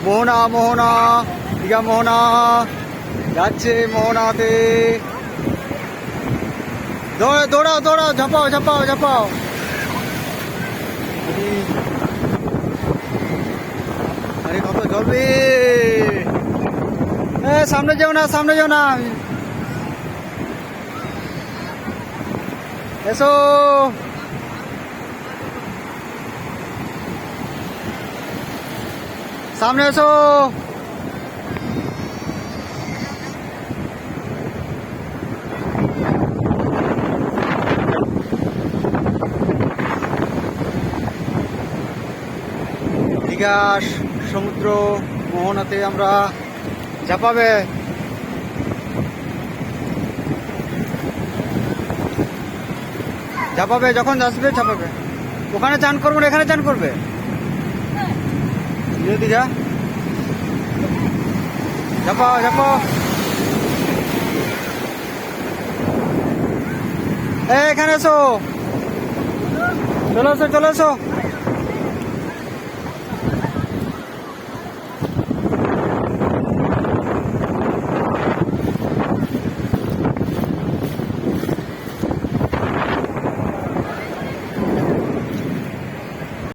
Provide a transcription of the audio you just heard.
মোহনা মোহনা দীঘা মোহনা যাচ্ছে মোহনাতে। দৌড়াও দৌড়াও, ঝাপাও ঝাপাও ঝাপাও। আরে কত ঝরবে, সামনে যাও না, সামনে যাও না, এসো। সামনে এসো। দীঘা সমুদ্র মোহনাতে আমরা ঝাঁপাবে। ঝাঁপাবে যখন আসবে ঝাঁপাবে। ওখানে চান করবো না, এখানে চান করবে। দীঘা ঝাঁপাও ঝাঁপাও। এখানে এসো, চলে এসো চলে এসো।